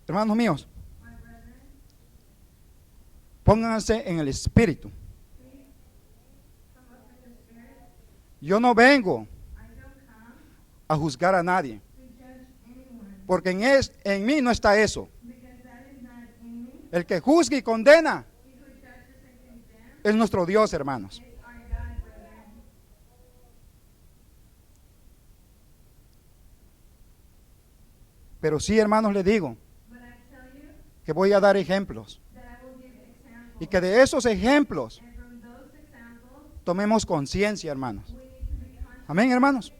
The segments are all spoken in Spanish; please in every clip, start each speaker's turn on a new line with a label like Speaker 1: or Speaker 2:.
Speaker 1: Hermanos míos, pónganse en el espíritu. Yo no vengo a juzgar a nadie, porque en mí no está eso. El que juzga y condena es nuestro Dios, hermanos. Pero sí, hermanos, les digo que voy a dar ejemplos y que de esos ejemplos tomemos conciencia, hermanos. Amén, hermanos.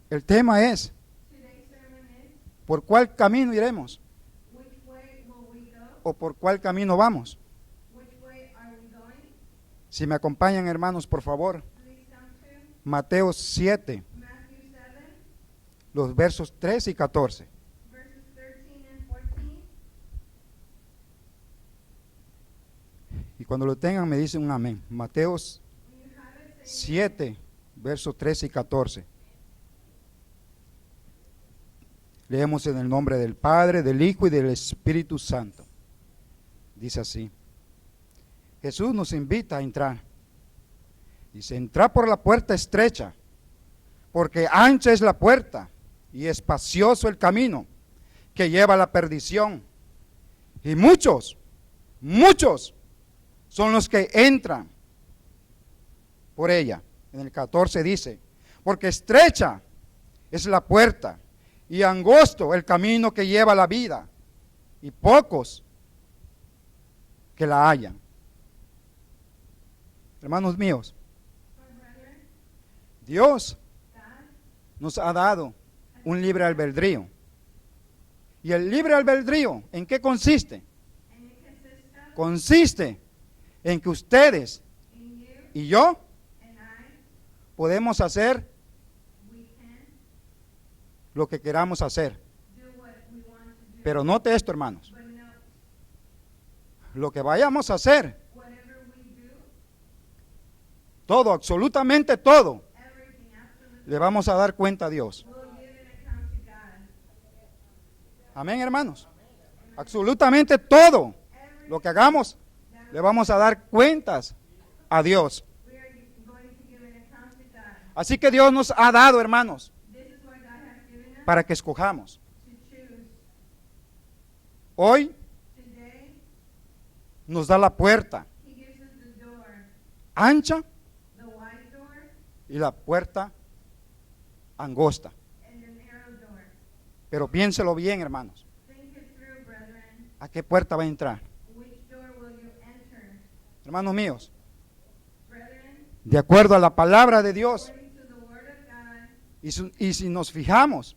Speaker 1: El tema es, ¿por cuál camino iremos? ¿O por cuál camino vamos? Si me acompañan, hermanos, por favor. Mateo 7, los versos 13 y 14. Y cuando lo tengan me dicen un amén. Mateo 7, versos 13 y 14. Leemos en el nombre del Padre, del Hijo y del Espíritu Santo. Dice así. Jesús nos invita a entrar. Dice, entrad por la puerta estrecha, porque ancha es la puerta y espacioso el camino que lleva a la perdición. Y muchos son los que entran por ella. En el 14 dice, porque estrecha es la puerta y angosto el camino que lleva a la vida, y pocos que la hallan. Hermanos míos, Dios nos ha dado un libre albedrío. ¿Y el libre albedrío en qué consiste? Consiste en que ustedes y yo podemos hacer lo que queramos hacer. Pero note esto, hermanos. Lo que vayamos a hacer, todo, absolutamente todo, le vamos a dar cuenta a Dios. Amén, hermanos. Absolutamente todo lo que hagamos, le vamos a dar cuentas a Dios. Así que Dios nos ha dado, hermanos, para que escojamos. Hoy nos da la puerta ancha y la puerta angosta. Pero piénselo bien, hermanos. ¿A qué puerta va a entrar? Hermanos míos, de acuerdo a la palabra de Dios, y si nos fijamos,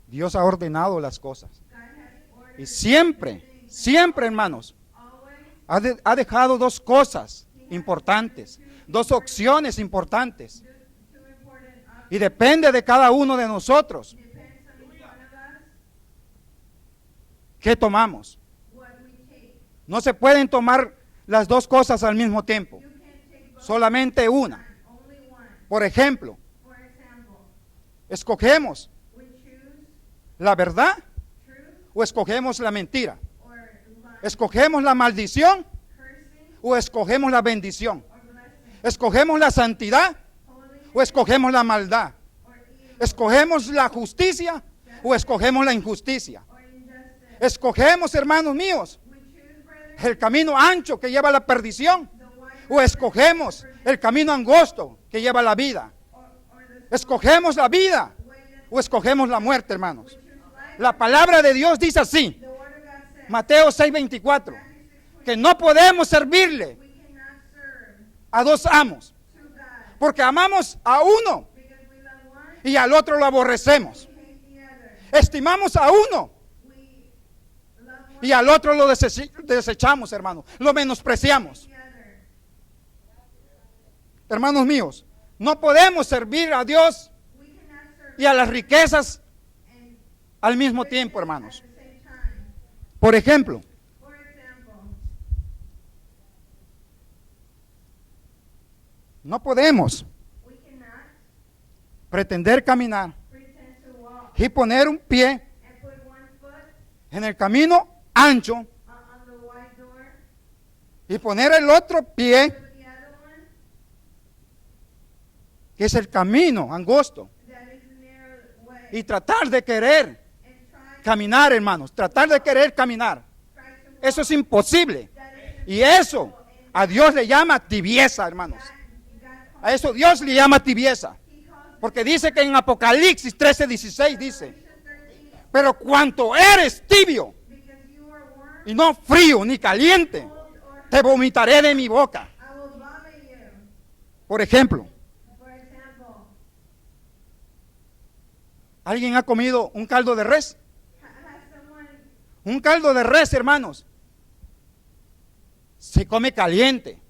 Speaker 1: Dios ha ordenado las cosas. Y siempre, hermanos, ha dejado dos cosas importantes, dos opciones importantes. Y depende de cada uno de nosotros. ¿Qué tomamos? No se pueden tomar las dos cosas al mismo tiempo. Solamente una. Por ejemplo, escogemos la verdad o escogemos la mentira. Escogemos la maldición o escogemos la bendición. Escogemos la santidad o escogemos la maldad. Escogemos la justicia o escogemos la injusticia. Escogemos, hermanos míos, el camino ancho que lleva a la perdición o escogemos el camino angosto que lleva a la vida. Escogemos la vida o escogemos la muerte, hermanos. La palabra de Dios dice así, Mateo 6:24, que no podemos servirle a dos amos, porque amamos a uno y al otro lo aborrecemos. Estimamos a uno y al otro lo desechamos, hermanos, lo menospreciamos. Hermanos míos, no podemos servir a Dios y a las riquezas al mismo tiempo, hermanos. Por ejemplo, no podemos pretender caminar y poner un pie
Speaker 2: and put one foot
Speaker 1: en el camino ancho
Speaker 2: on the wide door,
Speaker 1: y poner el otro pie,
Speaker 2: put the other one
Speaker 1: que es el camino angosto,
Speaker 2: that is the narrow way,
Speaker 1: y tratar de querer
Speaker 2: and try
Speaker 1: caminar, hermanos, tratar de querer caminar.
Speaker 2: to
Speaker 1: Eso es imposible.
Speaker 2: that is
Speaker 1: Y eso a Dios le llama tibieza, hermanos.
Speaker 2: God
Speaker 1: A eso Dios le llama tibieza.
Speaker 2: He calls
Speaker 1: Porque dice que en Apocalipsis 13:16 dice,
Speaker 2: Revelation 13
Speaker 1: pero cuanto eres tibio
Speaker 2: because you are warm,
Speaker 1: y no frío ni caliente,
Speaker 2: cold, or
Speaker 1: te vomitaré de mi boca.
Speaker 2: I will vomit you.
Speaker 1: Por ejemplo,
Speaker 2: For example,
Speaker 1: ¿alguien ha comido un caldo de res?
Speaker 2: has someone
Speaker 1: Un caldo de res, hermanos, se come caliente.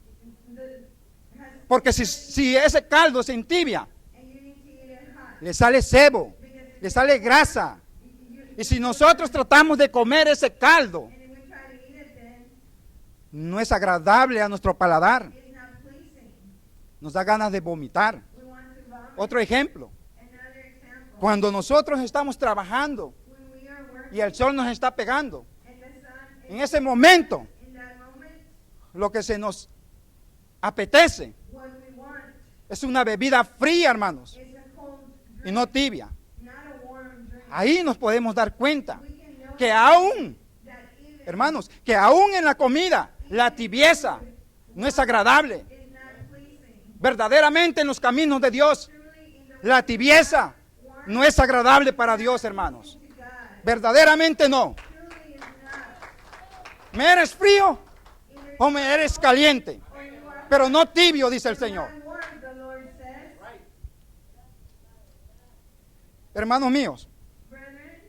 Speaker 2: has
Speaker 1: Porque si ese caldo se entibia,
Speaker 2: and you need to eat it hot
Speaker 1: le sale sebo,
Speaker 2: because
Speaker 1: le sale grasa.
Speaker 2: you,
Speaker 1: Y si nosotros tratamos de comer ese caldo,
Speaker 2: and if we try to eat it, then
Speaker 1: no es agradable a nuestro paladar.
Speaker 2: it's not pleasing.
Speaker 1: Nos da ganas de vomitar.
Speaker 2: We want to vomit.
Speaker 1: Otro ejemplo,
Speaker 2: Another example,
Speaker 1: cuando nosotros estamos trabajando
Speaker 2: when we are working
Speaker 1: y el sol nos está pegando,
Speaker 2: and the sun
Speaker 1: en ese momento
Speaker 2: in that moment,
Speaker 1: lo que se nos apetece
Speaker 2: what we want
Speaker 1: es una bebida fría, hermanos,
Speaker 2: is a cold
Speaker 1: y
Speaker 2: drink,
Speaker 1: no tibia.
Speaker 2: not a warm drink.
Speaker 1: Ahí nos podemos dar cuenta
Speaker 2: We can know
Speaker 1: que aún,
Speaker 2: that even
Speaker 1: hermanos, que aún en la comida la tibieza no es agradable.
Speaker 2: is not pleasing.
Speaker 1: Verdaderamente en los caminos de Dios
Speaker 2: Truly in the
Speaker 1: la tibieza no es agradable para Dios, hermanos.
Speaker 2: to God.
Speaker 1: Verdaderamente no.
Speaker 2: Truly is not.
Speaker 1: ¿Me eres frío
Speaker 2: Either
Speaker 1: o me eres caliente?
Speaker 2: or you are
Speaker 1: Pero no tibio, dice el Señor.
Speaker 2: not warm, the Lord says.
Speaker 1: Hermanos míos,
Speaker 2: Brethren,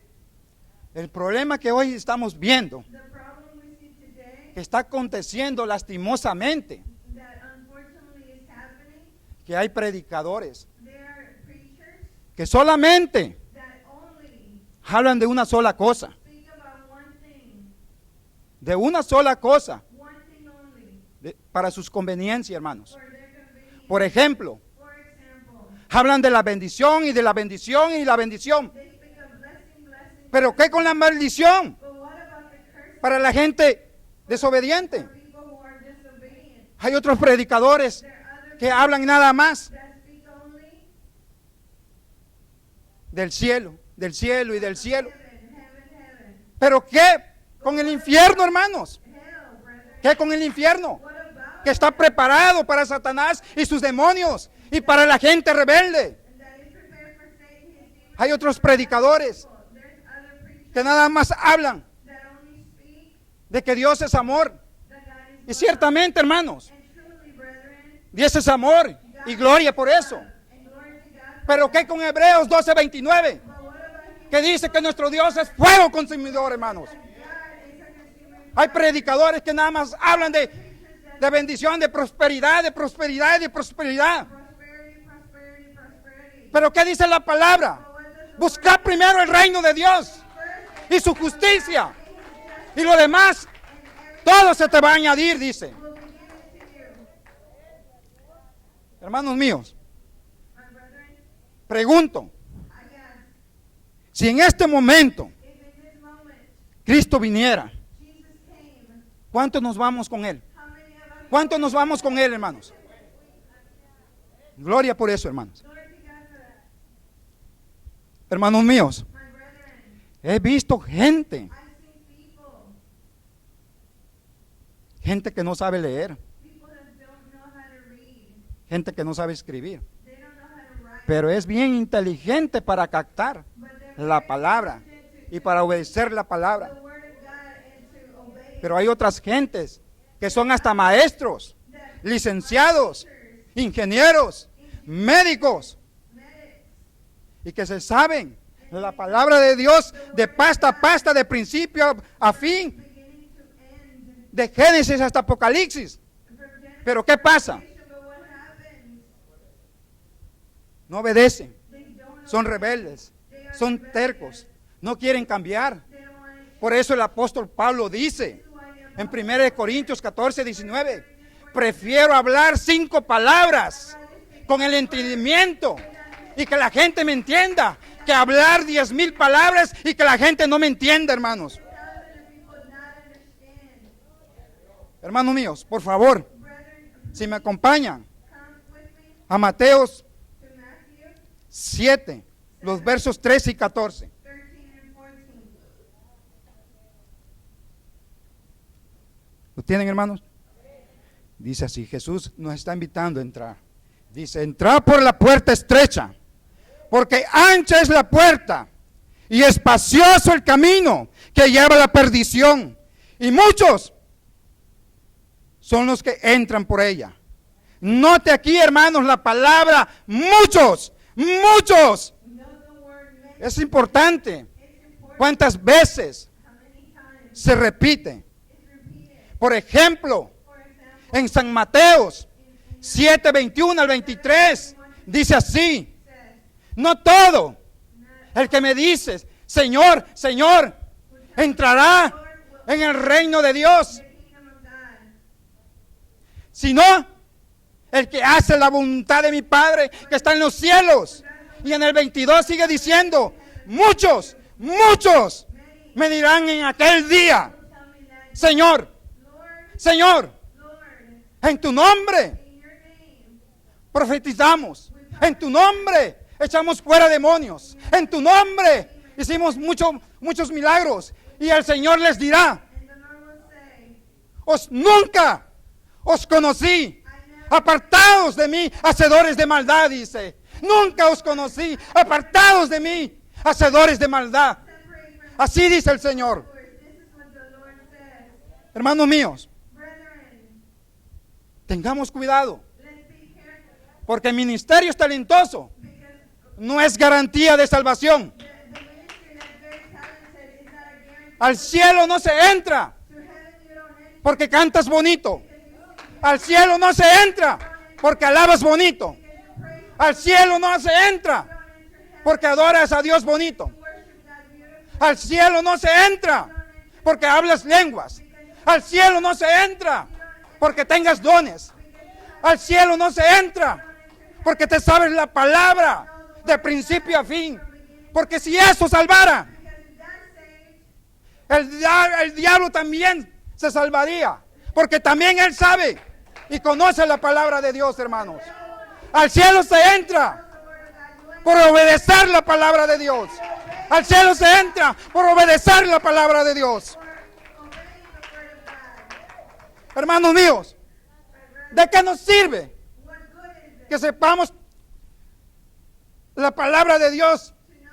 Speaker 1: el problema que hoy estamos viendo,
Speaker 2: the problem we see today
Speaker 1: que está aconteciendo lastimosamente,
Speaker 2: that unfortunately is happening,
Speaker 1: que hay predicadores
Speaker 2: there are preachers
Speaker 1: que solamente
Speaker 2: that only
Speaker 1: hablan de una sola cosa,
Speaker 2: speak about one thing only,
Speaker 1: para sus conveniencias, hermanos.
Speaker 2: for their convenience.
Speaker 1: Por ejemplo,
Speaker 2: For example,
Speaker 1: hablan de la bendición y de la bendición y la bendición.
Speaker 2: they speak of blessing,
Speaker 1: Pero ¿qué con la maldición
Speaker 2: but what about the curse
Speaker 1: para la gente desobediente?
Speaker 2: for people who are disobedient?
Speaker 1: Hay otros predicadores
Speaker 2: There are others
Speaker 1: que hablan nada más
Speaker 2: that speak only
Speaker 1: del cielo y del cielo.
Speaker 2: heaven.
Speaker 1: Pero ¿qué con el infierno, hermanos?
Speaker 2: Hell, brethren.
Speaker 1: ¿Qué con el infierno?
Speaker 2: What about
Speaker 1: Que está preparado para Satanás y sus demonios y para la gente rebelde.
Speaker 2: that is prepared for Satan, his demons?
Speaker 1: Hay otros predicadores
Speaker 2: There's other preachers
Speaker 1: que nada más hablan
Speaker 2: that only speak
Speaker 1: de que Dios es amor.
Speaker 2: that God is
Speaker 1: Y
Speaker 2: love.
Speaker 1: ciertamente, hermanos,
Speaker 2: And truly, brethren,
Speaker 1: Dios es amor y gloria por eso.
Speaker 2: and glory to God.
Speaker 1: Pero ¿qué con Hebreos 12:29?
Speaker 2: But what about him?
Speaker 1: Que dice que nuestro Dios es fuego consumidor, hermanos.
Speaker 2: God is a consuming
Speaker 1: Hay predicadores que nada más hablan de bendición, de prosperidad, de prosperidad y de prosperidad.
Speaker 2: prosperity.
Speaker 1: Pero ¿qué dice la palabra? Buscar primero el reino de Dios y su justicia. Y lo demás, todo se te va a añadir, dice.
Speaker 2: Will be given to you.
Speaker 1: Hermanos míos,
Speaker 2: My brethren,
Speaker 1: pregunto,
Speaker 2: I ask,
Speaker 1: si en este momento
Speaker 2: if in this moment
Speaker 1: Cristo viniera,
Speaker 2: Jesus came,
Speaker 1: ¿cuántos nos vamos con Él?
Speaker 2: how many of us
Speaker 1: ¿Cuántos nos vamos con Él, hermanos? Gloria por eso, hermanos.
Speaker 2: glory to God for that?
Speaker 1: Hermanos míos,
Speaker 2: My brethren,
Speaker 1: he visto gente,
Speaker 2: I've seen
Speaker 1: gente que no sabe leer,
Speaker 2: people that don't know how to read.
Speaker 1: gente que no sabe escribir,
Speaker 2: They don't know how to write.
Speaker 1: pero es bien inteligente para captar
Speaker 2: But they're
Speaker 1: la
Speaker 2: very
Speaker 1: palabra
Speaker 2: intelligent
Speaker 1: y para obedecer la
Speaker 2: to
Speaker 1: palabra.
Speaker 2: the word of God and to obey it.
Speaker 1: Pero hay otras gentes que son hasta maestros,
Speaker 2: That
Speaker 1: licenciados, ingenieros, médicos,
Speaker 2: medics,
Speaker 1: y que se saben la palabra de Dios de pasta a pasta, de principio a fin,
Speaker 2: beginning to end,
Speaker 1: de Génesis hasta Apocalipsis.
Speaker 2: from Genesis
Speaker 1: Pero ¿qué pasa?
Speaker 2: to Revelation, but what happens?
Speaker 1: No obedecen,
Speaker 2: They don't
Speaker 1: son
Speaker 2: obey.
Speaker 1: rebeldes,
Speaker 2: They are
Speaker 1: son
Speaker 2: rebellious.
Speaker 1: tercos, no quieren cambiar.
Speaker 2: They don't want to.
Speaker 1: Por eso el apóstol Pablo dice
Speaker 2: This is why
Speaker 1: en
Speaker 2: the
Speaker 1: 1 Corintios 14:19, prefiero hablar 5 palabras con el entendimiento y que la gente me entienda que hablar 10,000 palabras y que la gente no me entienda, hermanos.
Speaker 2: thousands of people not understand.
Speaker 1: Hermanos míos, por favor,
Speaker 2: Brethren,
Speaker 1: si me acompañan
Speaker 2: come with me
Speaker 1: a Mateos
Speaker 2: to Matthew
Speaker 1: 7, los versos 13 y 14.
Speaker 2: 13 and 14.
Speaker 1: ¿Lo tienen, hermanos? Dice así, Jesús nos está invitando a entrar. Dice, entrad por la puerta estrecha, porque ancha es la puerta y espacioso el camino que lleva a la perdición. Y muchos son los que entran por ella. Note aquí, hermanos, la palabra muchos, muchos.
Speaker 2: Know the word many.
Speaker 1: Es importante.
Speaker 2: It's important.
Speaker 1: ¿Cuántas veces
Speaker 2: How many times
Speaker 1: se repite?
Speaker 2: it's repeated?
Speaker 1: Por ejemplo,
Speaker 2: For example,
Speaker 1: en San Mateos 7, 21 al 23, dice así,
Speaker 2: says,
Speaker 1: no todo el que me dice, Señor, Señor, entrará en el reino de Dios,
Speaker 2: the kingdom of God,
Speaker 1: sino el que hace la voluntad de mi Padre que está en los cielos. Y en el 22 sigue diciendo, muchos, muchos me dirán en aquel día,
Speaker 2: tell me that,
Speaker 1: Señor,
Speaker 2: Lord,
Speaker 1: Señor,
Speaker 2: Lord,
Speaker 1: en tu nombre
Speaker 2: in your name,
Speaker 1: profetizamos, en tu nombre echamos fuera demonios, en tu nombre hicimos muchos milagros. Y el Señor les dirá,
Speaker 2: and the Lord will say,
Speaker 1: nunca os conocí, apartados de mí, hacedores de maldad, dice. Nunca os conocí, apartados de mí, hacedores de maldad.
Speaker 2: separate from
Speaker 1: Así dice el Señor.
Speaker 2: yours. This is what the Lord says.
Speaker 1: Hermanos míos,
Speaker 2: Brethren,
Speaker 1: tengamos cuidado,
Speaker 2: let's be careful,
Speaker 1: porque el ministerio es talentoso,
Speaker 2: because
Speaker 1: no es garantía de salvación.
Speaker 2: the ministry that's very talented is not a guarantee.
Speaker 1: Al cielo no se entra
Speaker 2: To heaven you don't enter
Speaker 1: porque cantas bonito.
Speaker 2: because you sing,
Speaker 1: Al cielo no se entra porque alabas bonito.
Speaker 2: because you praise,
Speaker 1: Al cielo no se entra
Speaker 2: you don't enter heaven,
Speaker 1: porque adoras a Dios bonito.
Speaker 2: you worship God beautifully,
Speaker 1: Al cielo no se entra porque hablas lenguas. Al cielo no se entra porque tengas dones. Al cielo no se entra porque te sabes la palabra de principio a fin. Porque si eso salvara,
Speaker 2: because if that saves,
Speaker 1: el diablo también se salvaría. Porque también él sabe y conoce la palabra de Dios, hermanos. Al cielo se entra por obedecer la palabra de Dios. Al cielo se entra por obedecer la palabra de Dios.
Speaker 2: obeying the word of God,
Speaker 1: Hermanos míos, ¿de qué nos sirve
Speaker 2: what good is it
Speaker 1: que sepamos la palabra de Dios
Speaker 2: to know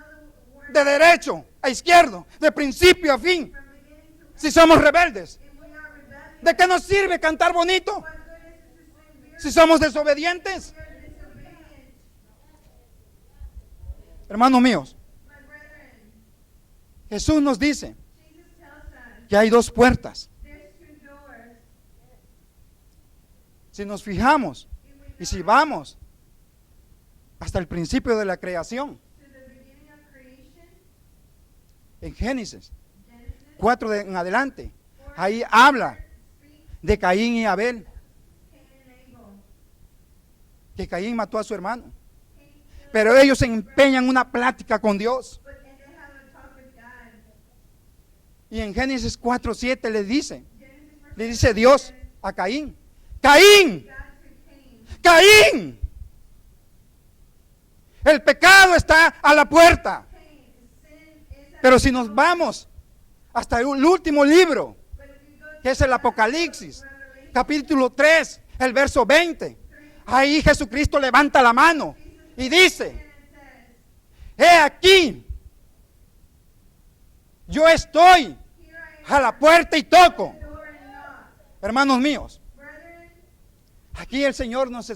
Speaker 2: the word
Speaker 1: de derecho a izquierdo, de principio a fin,
Speaker 2: from beginning to
Speaker 1: si somos rebeldes?
Speaker 2: if we are rebellious?
Speaker 1: ¿De qué nos sirve cantar bonito
Speaker 2: What good is it to sing beautiful
Speaker 1: si somos desobedientes?
Speaker 2: if you're disobedient?
Speaker 1: Hermanos míos,
Speaker 2: My brethren,
Speaker 1: Jesús nos dice
Speaker 2: Jesus tells us
Speaker 1: que hay dos puertas.
Speaker 2: there's two doors.
Speaker 1: Si nos fijamos
Speaker 2: If we
Speaker 1: y si vamos hasta el principio de la creación,
Speaker 2: to the beginning of creation,
Speaker 1: en Génesis
Speaker 2: Genesis
Speaker 1: 4 en adelante, ahí habla
Speaker 2: speaks
Speaker 1: de Caín y Abel,
Speaker 2: Cain and Abel.
Speaker 1: que Caín mató a su hermano.
Speaker 2: Cain killed,
Speaker 1: Pero ellos se empeñan en una plática con Dios.
Speaker 2: and they have a talk with God.
Speaker 1: Y en Génesis 4:7 le dice
Speaker 2: Genesis
Speaker 1: le dice Dios a Caín, Caín,
Speaker 2: God to Cain,
Speaker 1: Caín, el pecado está a la puerta.
Speaker 2: Cain, sin is at
Speaker 1: Pero si nos vamos hasta el último libro,
Speaker 2: but if you go
Speaker 1: que es el Apocalipsis,
Speaker 2: Revelation,
Speaker 1: capítulo 3, el verso 20, ahí Jesucristo levanta la mano y dice,
Speaker 2: and it says,
Speaker 1: he aquí, yo estoy
Speaker 2: here I
Speaker 1: a la puerta y toco.
Speaker 2: am, door and knock.
Speaker 1: Hermanos míos,
Speaker 2: Brethren,
Speaker 1: aquí el Señor nos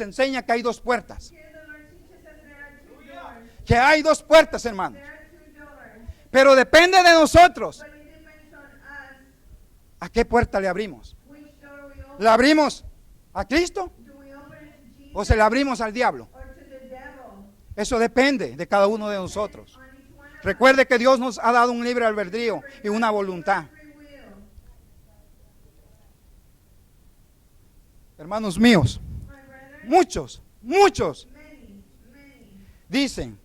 Speaker 1: enseña que hay dos puertas.
Speaker 2: here the Lord teaches us there are two doors.
Speaker 1: Que hay dos puertas, hermanos.
Speaker 2: There are two doors.
Speaker 1: Pero depende de nosotros
Speaker 2: But it depends on us
Speaker 1: a qué puerta le abrimos.
Speaker 2: which door we open.
Speaker 1: ¿La abrimos a Cristo
Speaker 2: Do we open it to Jesus
Speaker 1: o se la abrimos al diablo?
Speaker 2: or to the devil?
Speaker 1: Eso depende de cada uno de nosotros.
Speaker 2: On each one of us.
Speaker 1: Recuerde que Dios nos ha dado un libre albedrío y una voluntad.
Speaker 2: Free will.
Speaker 1: Hermanos míos,
Speaker 2: My brethren,
Speaker 1: muchos
Speaker 2: many
Speaker 1: dicen,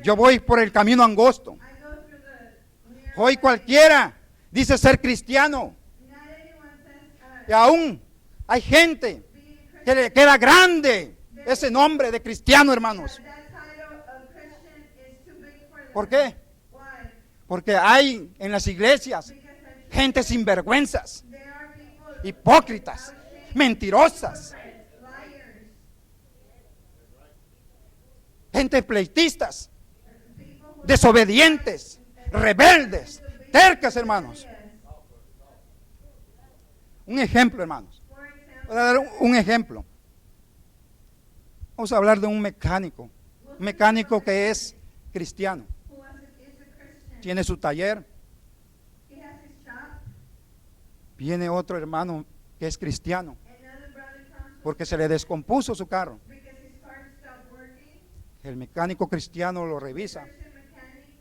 Speaker 1: Yo voy por el camino angosto.
Speaker 2: I go through the narrow
Speaker 1: Hoy
Speaker 2: way.
Speaker 1: cualquiera dice ser cristiano.
Speaker 2: Not anyone says
Speaker 1: Y aún hay gente
Speaker 2: being Christian.
Speaker 1: que le queda grande ese nombre de cristiano, hermanos.
Speaker 2: That title of Christian is too big for them.
Speaker 1: ¿Por qué?
Speaker 2: Why?
Speaker 1: Porque hay en las iglesias
Speaker 2: Because there's-
Speaker 1: gente sinvergüenzas,
Speaker 2: there are people
Speaker 1: hipócritas, mentirosas,
Speaker 2: liars,
Speaker 1: gente pleitistas,
Speaker 2: people who
Speaker 1: desobedientes, rebeldes, tercas, hermanos. Un ejemplo, hermanos.
Speaker 2: for example,
Speaker 1: Voy a dar un ejemplo. Vamos a hablar de un mecánico que es cristiano.
Speaker 2: who is a Christian.
Speaker 1: Tiene su taller.
Speaker 2: He has his shop.
Speaker 1: Viene otro hermano que es cristiano
Speaker 2: Another brother comes
Speaker 1: porque se le descompuso su carro.
Speaker 2: because his car stopped working.
Speaker 1: El mecánico cristiano lo revisa.
Speaker 2: Christian mechanic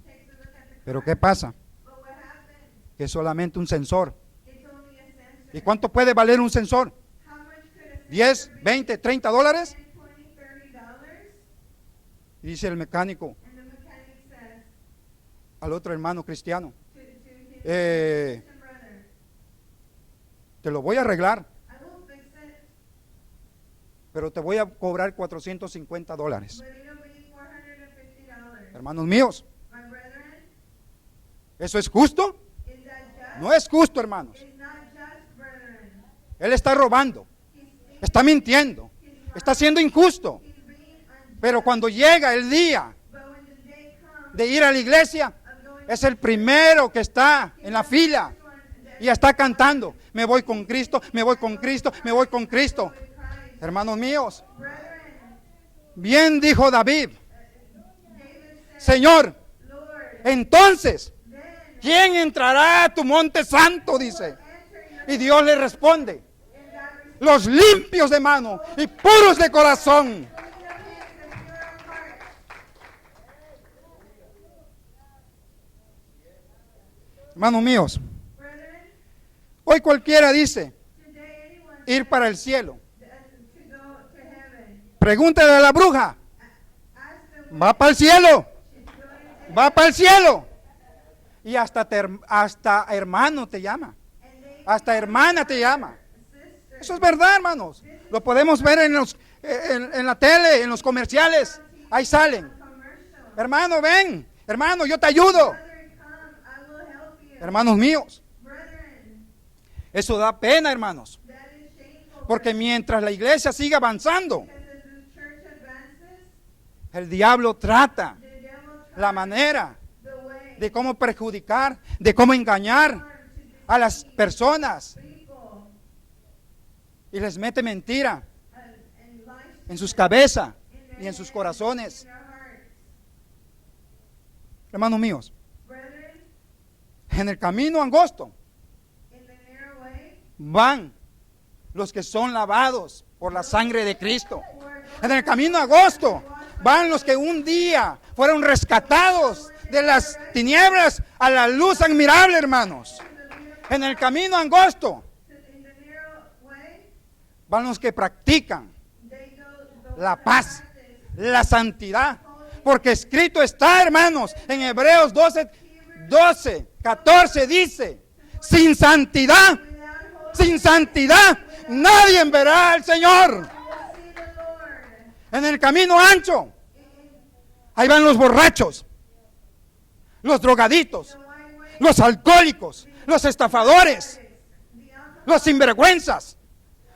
Speaker 2: takes a look at the
Speaker 1: Pero
Speaker 2: car.
Speaker 1: ¿qué pasa?
Speaker 2: But what happened?
Speaker 1: Que es solamente un sensor.
Speaker 2: It's only a sensor.
Speaker 1: ¿Y cuánto puede valer un sensor?
Speaker 2: How much could a sensor
Speaker 1: ¿10,
Speaker 2: be?
Speaker 1: 20, 30 dólares?
Speaker 2: 10, $20, $30?
Speaker 1: Y dice el mecánico
Speaker 2: And the mechanic says
Speaker 1: al otro hermano cristiano,
Speaker 2: to his
Speaker 1: Eh,
Speaker 2: Christian brother,
Speaker 1: te lo voy a arreglar,
Speaker 2: I will fix it,
Speaker 1: pero te voy a cobrar 450 dólares.
Speaker 2: but it'll be $450.
Speaker 1: Hermanos míos,
Speaker 2: My brethren,
Speaker 1: ¿eso es justo?
Speaker 2: is that just?
Speaker 1: No es justo, hermanos.
Speaker 2: It's not just, brethren.
Speaker 1: Él está robando,
Speaker 2: He's
Speaker 1: está mintiendo, está siendo injusto.
Speaker 2: being unjust.
Speaker 1: Pero cuando llega el día
Speaker 2: But when the day comes
Speaker 1: de ir a la iglesia,
Speaker 2: of going
Speaker 1: es el primero que está en la fila y está cantando, me voy con Cristo, me voy con Cristo, me voy con Cristo.
Speaker 2: to Christ,
Speaker 1: Hermanos míos,
Speaker 2: brethren,
Speaker 1: bien dijo David,
Speaker 2: David said,
Speaker 1: Señor,
Speaker 2: Lord,
Speaker 1: entonces,
Speaker 2: then
Speaker 1: ¿quién entrará a tu monte santo? Dice.
Speaker 2: enter your
Speaker 1: Y Dios le responde,
Speaker 2: and God
Speaker 1: los limpios de mano y puros de corazón.
Speaker 2: receives the hands and pure of heart.
Speaker 1: Hermanos míos,
Speaker 2: Brethren,
Speaker 1: hoy cualquiera dice
Speaker 2: today anyone
Speaker 1: ir para el cielo.
Speaker 2: to go to heaven,
Speaker 1: Pregúntale a la bruja,
Speaker 2: ask them
Speaker 1: va para el cielo,
Speaker 2: she's going to
Speaker 1: va para el cielo. Y hasta hermano te llama,
Speaker 2: and they
Speaker 1: hasta hermana te llama.
Speaker 2: sister
Speaker 1: Eso es verdad, hermanos. Lo podemos ver en la tele, en los comerciales. Ahí salen.
Speaker 2: commercial.
Speaker 1: Hermano, ven. Hermano, yo te ayudo.
Speaker 2: Brother, come, I will help you.
Speaker 1: Hermanos míos,
Speaker 2: Brethren,
Speaker 1: eso da pena, hermanos.
Speaker 2: that is shameful.
Speaker 1: Porque mientras la iglesia sigue avanzando,
Speaker 2: Because as the church advances,
Speaker 1: el diablo trata
Speaker 2: the devil tries
Speaker 1: la manera
Speaker 2: the way
Speaker 1: de cómo perjudicar, de cómo engañar
Speaker 2: to
Speaker 1: a las personas
Speaker 2: people
Speaker 1: y les mete mentira
Speaker 2: and lies
Speaker 1: en sus cabezas
Speaker 2: in their
Speaker 1: y en sus
Speaker 2: heads,
Speaker 1: corazones.
Speaker 2: in their hearts.
Speaker 1: Hermanos míos,
Speaker 2: Brethren,
Speaker 1: en el camino angosto
Speaker 2: in the narrow way,
Speaker 1: van los que son lavados por la sangre de Cristo.
Speaker 2: where
Speaker 1: En el camino angosto van los que un día fueron rescatados de las tinieblas a la luz admirable, hermanos. En el camino angosto
Speaker 2: in the narrow way,
Speaker 1: van los que practican
Speaker 2: they go
Speaker 1: la paz, la santidad. Porque escrito está, hermanos, en Hebreos 12, 14 dice, sin santidad, nadie verá al Señor.
Speaker 2: see the Lord.
Speaker 1: En el camino ancho, ahí van los borrachos, los drogaditos,
Speaker 2: The wide way,
Speaker 1: los alcohólicos, los estafadores,
Speaker 2: the alcohol,
Speaker 1: los sinvergüenzas,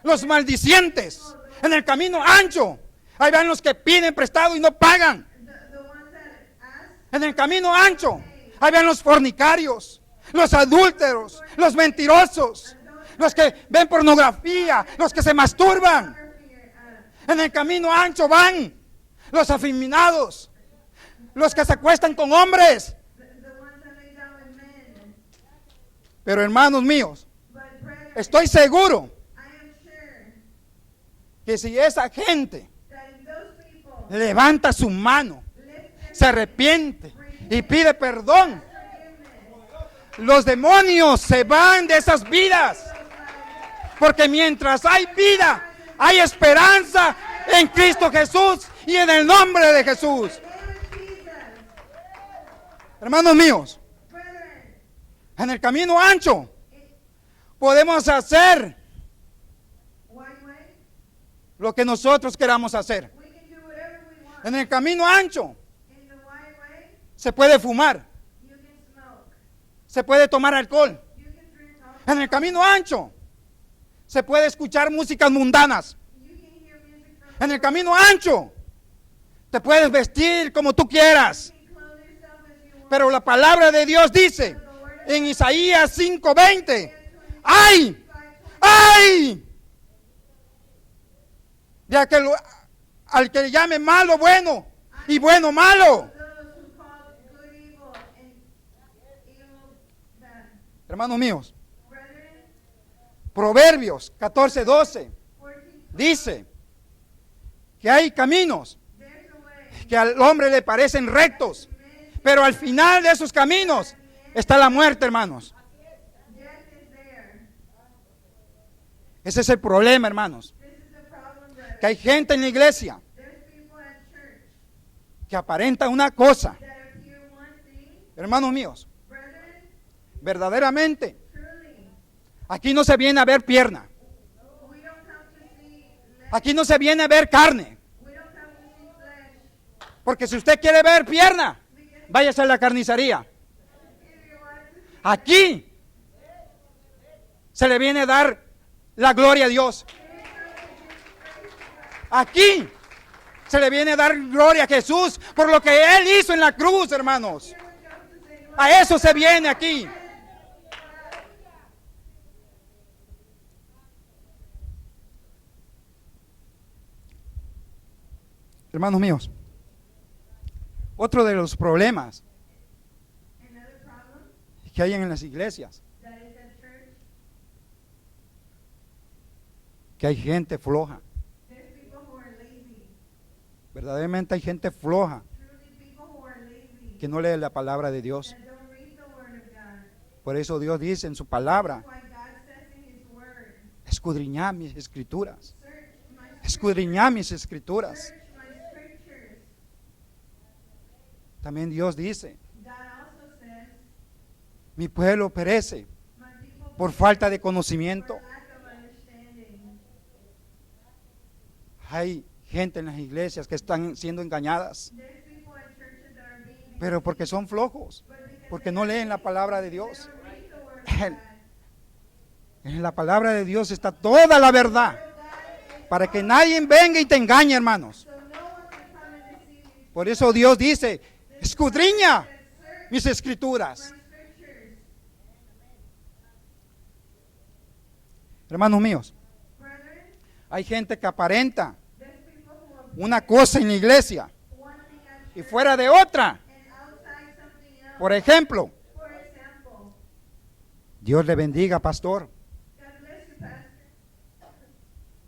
Speaker 1: los maldicientes. En el camino ancho, ahí van los que piden prestado y no pagan.
Speaker 2: the ones that ask,
Speaker 1: En el camino ancho, ahí van los fornicarios, los adúlteros, los mentirosos, los que ven pornografía, los que se masturban. En el camino ancho van los afeminados, los que se acuestan con hombres.
Speaker 2: the ones that lay down with men.
Speaker 1: Pero hermanos míos,
Speaker 2: But brethren,
Speaker 1: estoy seguro
Speaker 2: I am sure
Speaker 1: que si esa gente
Speaker 2: that if those people
Speaker 1: levanta su mano,
Speaker 2: lift
Speaker 1: se arrepiente y pide perdón,
Speaker 2: forgiveness,
Speaker 1: los demonios se van de esas vidas. Porque mientras hay vida, hay esperanza en Cristo Jesús y en el nombre de Jesús. Hermanos míos,
Speaker 2: Brethren,
Speaker 1: en el camino ancho podemos hacer
Speaker 2: wide way,
Speaker 1: lo que nosotros queramos hacer.
Speaker 2: we can do whatever we want.
Speaker 1: En el camino ancho
Speaker 2: In the wide way,
Speaker 1: se puede fumar,
Speaker 2: you can smoke.
Speaker 1: se puede tomar alcohol.
Speaker 2: You can drink alcohol.
Speaker 1: En el camino ancho se puede escuchar músicas mundanas.
Speaker 2: You can hear music from
Speaker 1: En el camino ancho te puedes vestir como tú quieras.
Speaker 2: you can clothe yourself as you want.
Speaker 1: Pero la palabra de Dios dice en Isaías 5:20, ¡ay! ¡Ay! De aquel, al que llame malo bueno y bueno malo.
Speaker 2: Those who call good evil and evil bad.
Speaker 1: Hermanos míos,
Speaker 2: Brethren,
Speaker 1: Proverbios 14:12
Speaker 2: 14,
Speaker 1: dice que hay caminos
Speaker 2: there's a way.
Speaker 1: que al hombre le parecen rectos, pero al final de esos caminos está la muerte, hermanos.
Speaker 2: Death is there.
Speaker 1: Ese es el problema, hermanos,
Speaker 2: This is the problem, brethren.
Speaker 1: que hay gente en la iglesia
Speaker 2: There's people at church
Speaker 1: que aparenta una cosa.
Speaker 2: that appear one thing.
Speaker 1: Hermanos míos,
Speaker 2: Brethren,
Speaker 1: verdaderamente,
Speaker 2: truly,
Speaker 1: aquí no se viene a ver pierna,
Speaker 2: we don't come to see flesh.
Speaker 1: aquí no se viene a ver carne,
Speaker 2: We don't come to see flesh.
Speaker 1: porque si usted quiere ver pierna, váyase a la carnicería.
Speaker 2: If you want to see
Speaker 1: Aquí se le viene a dar la gloria a Dios. Aquí se le viene a dar gloria a Jesús por lo que Él hizo en la cruz, hermanos. A eso se viene aquí. Hermanos míos, otro de los problemas
Speaker 2: another problem
Speaker 1: que hay en las iglesias,
Speaker 2: that is at church,
Speaker 1: que hay gente floja.
Speaker 2: there's people who are lazy.
Speaker 1: Verdaderamente hay gente floja
Speaker 2: Truly people who are lazy
Speaker 1: que no lee la palabra de Dios.
Speaker 2: that don't read the word of God.
Speaker 1: Por eso Dios dice en su palabra,
Speaker 2: Why God says in his word,
Speaker 1: escudriñad mis escrituras,
Speaker 2: search my
Speaker 1: escudriñad mis escrituras.
Speaker 2: search my scriptures.
Speaker 1: También Dios dice,
Speaker 2: God also says,
Speaker 1: mi pueblo perece
Speaker 2: my people
Speaker 1: por falta de conocimiento.
Speaker 2: for lack of understanding.
Speaker 1: Hay gente en las iglesias que están siendo engañadas,
Speaker 2: There's people at churches that are being
Speaker 1: pero porque son flojos,
Speaker 2: but because
Speaker 1: porque no leen la palabra de
Speaker 2: they
Speaker 1: Dios.
Speaker 2: don't read the word of God.
Speaker 1: En la palabra de Dios está toda la verdad, para que nadie venga y te engañe, hermanos.
Speaker 2: So no one can come and deceive you.
Speaker 1: Por eso Dios dice, escudriña
Speaker 2: Search
Speaker 1: mis escrituras.
Speaker 2: my scriptures.
Speaker 1: Hermanos míos,
Speaker 2: Brethren,
Speaker 1: hay gente que aparenta
Speaker 2: there's people who are
Speaker 1: una cosa en la iglesia
Speaker 2: one thing at
Speaker 1: y
Speaker 2: church
Speaker 1: fuera de otra.
Speaker 2: and outside something else.
Speaker 1: Por ejemplo,
Speaker 2: For example,
Speaker 1: Dios le bendiga, pastor,
Speaker 2: God bless you, pastor,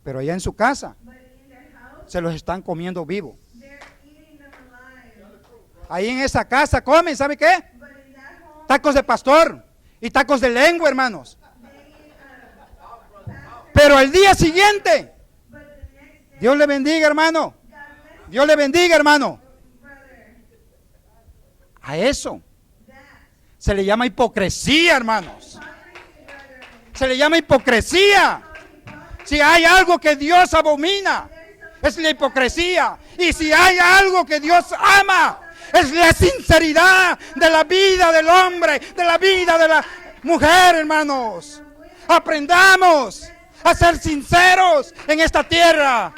Speaker 1: pero allá en su casa
Speaker 2: but in their house,
Speaker 1: se los están comiendo vivo.
Speaker 2: they're eating them alive.
Speaker 1: Ahí en esa casa comen, ¿sabe qué?
Speaker 2: But in that home,
Speaker 1: Tacos de pastor y tacos de lengua, hermanos.
Speaker 2: they eat pastor,
Speaker 1: Pero al día siguiente,
Speaker 2: but the next day,
Speaker 1: Dios le bendiga, hermano.
Speaker 2: God bless
Speaker 1: Dios le bendiga, hermano.
Speaker 2: you, brother.
Speaker 1: A eso
Speaker 2: That
Speaker 1: se le llama hipocresía, hermanos.
Speaker 2: hypocrisy, brother.
Speaker 1: Se le llama hipocresía. Si hay algo que Dios abomina, es la hipocresía. Y si hay algo que Dios ama, es la sinceridad de la vida del hombre, de la vida de la mujer, hermanos. Aprendamos a ser sinceros en esta tierra.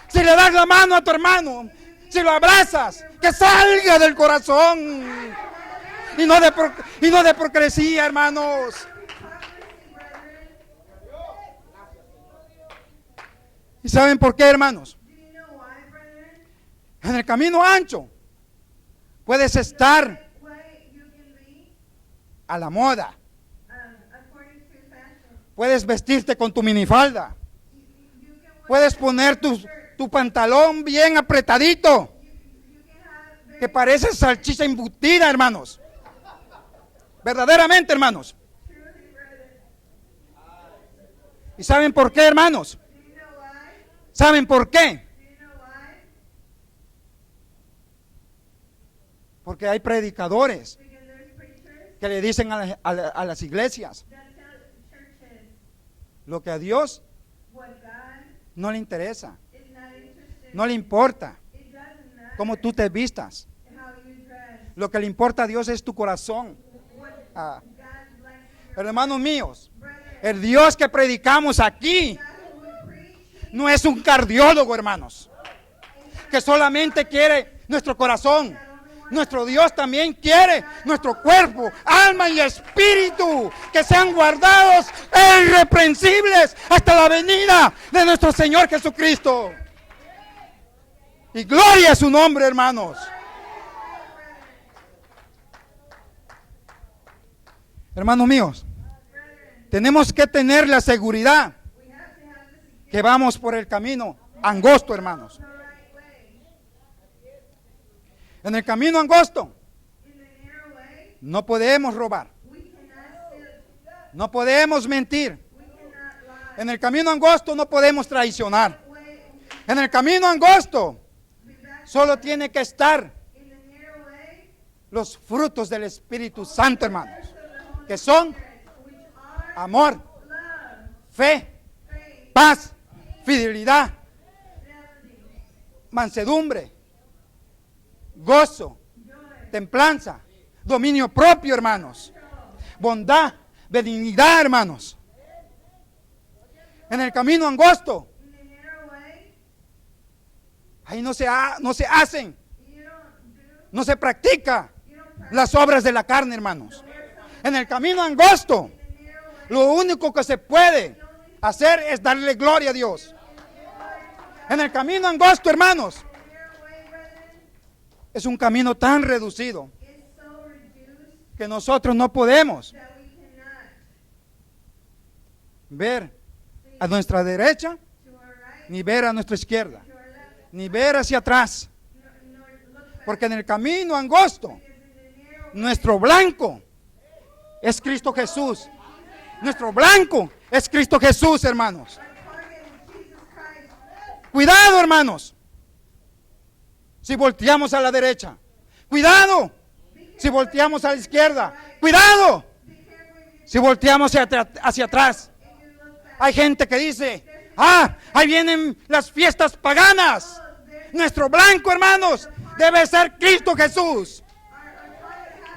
Speaker 1: Si le das la mano a tu hermano, si lo abrazas, que salga del corazón y no de hipocresía, hermanos. ¿Y saben por qué, hermanos?
Speaker 2: Do you know why, brethren?
Speaker 1: En el camino ancho puedes estar
Speaker 2: Why you can be
Speaker 1: a la moda,
Speaker 2: according to fashion.
Speaker 1: puedes vestirte con tu minifalda,
Speaker 2: You can wear,
Speaker 1: puedes poner tu pantalón bien apretadito,
Speaker 2: you can have very
Speaker 1: que parece salchicha embutida, hermanos. Verdaderamente, hermanos.
Speaker 2: truly, brother.
Speaker 1: ¿Y saben por qué, hermanos?
Speaker 2: Do you know why?
Speaker 1: ¿Saben por qué?
Speaker 2: Do you know why?
Speaker 1: Porque hay predicadores
Speaker 2: because there's preachers
Speaker 1: que le dicen a las iglesias
Speaker 2: that tell churches
Speaker 1: lo que a Dios
Speaker 2: what God
Speaker 1: no le interesa,
Speaker 2: is not interested
Speaker 1: no le importa
Speaker 2: in. It doesn't matter
Speaker 1: cómo tú te vistas.
Speaker 2: how you dress.
Speaker 1: Lo que le importa a Dios es tu corazón.
Speaker 2: What
Speaker 1: Ah,
Speaker 2: God likes in your
Speaker 1: hermanos míos,
Speaker 2: brother.
Speaker 1: el Dios que predicamos aquí
Speaker 2: God who we preach
Speaker 1: no es un cardiólogo, hermanos, que solamente quiere nuestro corazón. Nuestro Dios también quiere nuestro cuerpo, alma y espíritu, que sean guardados e irreprensibles hasta la venida de nuestro Señor Jesucristo. Y gloria a su nombre, hermanos. Hermanos míos, tenemos que tener la seguridad que vamos por el camino angosto, hermanos.
Speaker 2: the right way.
Speaker 1: En el camino angosto
Speaker 2: In the narrow way,
Speaker 1: no podemos robar,
Speaker 2: we cannot steal.
Speaker 1: no podemos mentir.
Speaker 2: We cannot lie.
Speaker 1: En el camino angosto no podemos traicionar.
Speaker 2: Way,
Speaker 1: En el camino angosto
Speaker 2: be back
Speaker 1: solo tiene que estar
Speaker 2: in the narrow way,
Speaker 1: los frutos del Espíritu Santo, hermanos, que son
Speaker 2: which are
Speaker 1: amor,
Speaker 2: love,
Speaker 1: fe,
Speaker 2: faith,
Speaker 1: paz, fidelidad,
Speaker 2: fidelity,
Speaker 1: mansedumbre, gozo,
Speaker 2: joy,
Speaker 1: templanza, dominio propio, hermanos, bondad, benignidad, hermanos. En el camino angosto,
Speaker 2: in the narrow way,
Speaker 1: ahí no se hacen,
Speaker 2: you don't do,
Speaker 1: no se practica
Speaker 2: you don't practice
Speaker 1: las obras de la carne, hermanos. En el camino angosto,
Speaker 2: the narrow way.
Speaker 1: lo único que se puede hacer es darle gloria a Dios. En el camino angosto, hermanos,
Speaker 2: The narrow way, brethren,
Speaker 1: es un camino tan reducido
Speaker 2: is so reduced
Speaker 1: que nosotros no podemos
Speaker 2: that we cannot
Speaker 1: ver a nuestra derecha,
Speaker 2: to our right,
Speaker 1: ni ver a nuestra izquierda,
Speaker 2: to our left,
Speaker 1: ni ver hacia atrás.
Speaker 2: nor look back.
Speaker 1: Porque en el camino angosto,
Speaker 2: Because in the narrow
Speaker 1: nuestro blanco es Cristo Jesús. Nuestro blanco es Cristo Jesús, hermanos.
Speaker 2: target is Jesus Christ.
Speaker 1: Cuidado, hermanos, si volteamos a la derecha. Cuidado, si volteamos a la izquierda. Cuidado,
Speaker 2: Be careful if you
Speaker 1: si volteamos hacia atrás.
Speaker 2: look back.
Speaker 1: Hay gente que dice, ahí vienen las fiestas paganas. Nuestro blanco, hermanos, debe ser Cristo Jesús.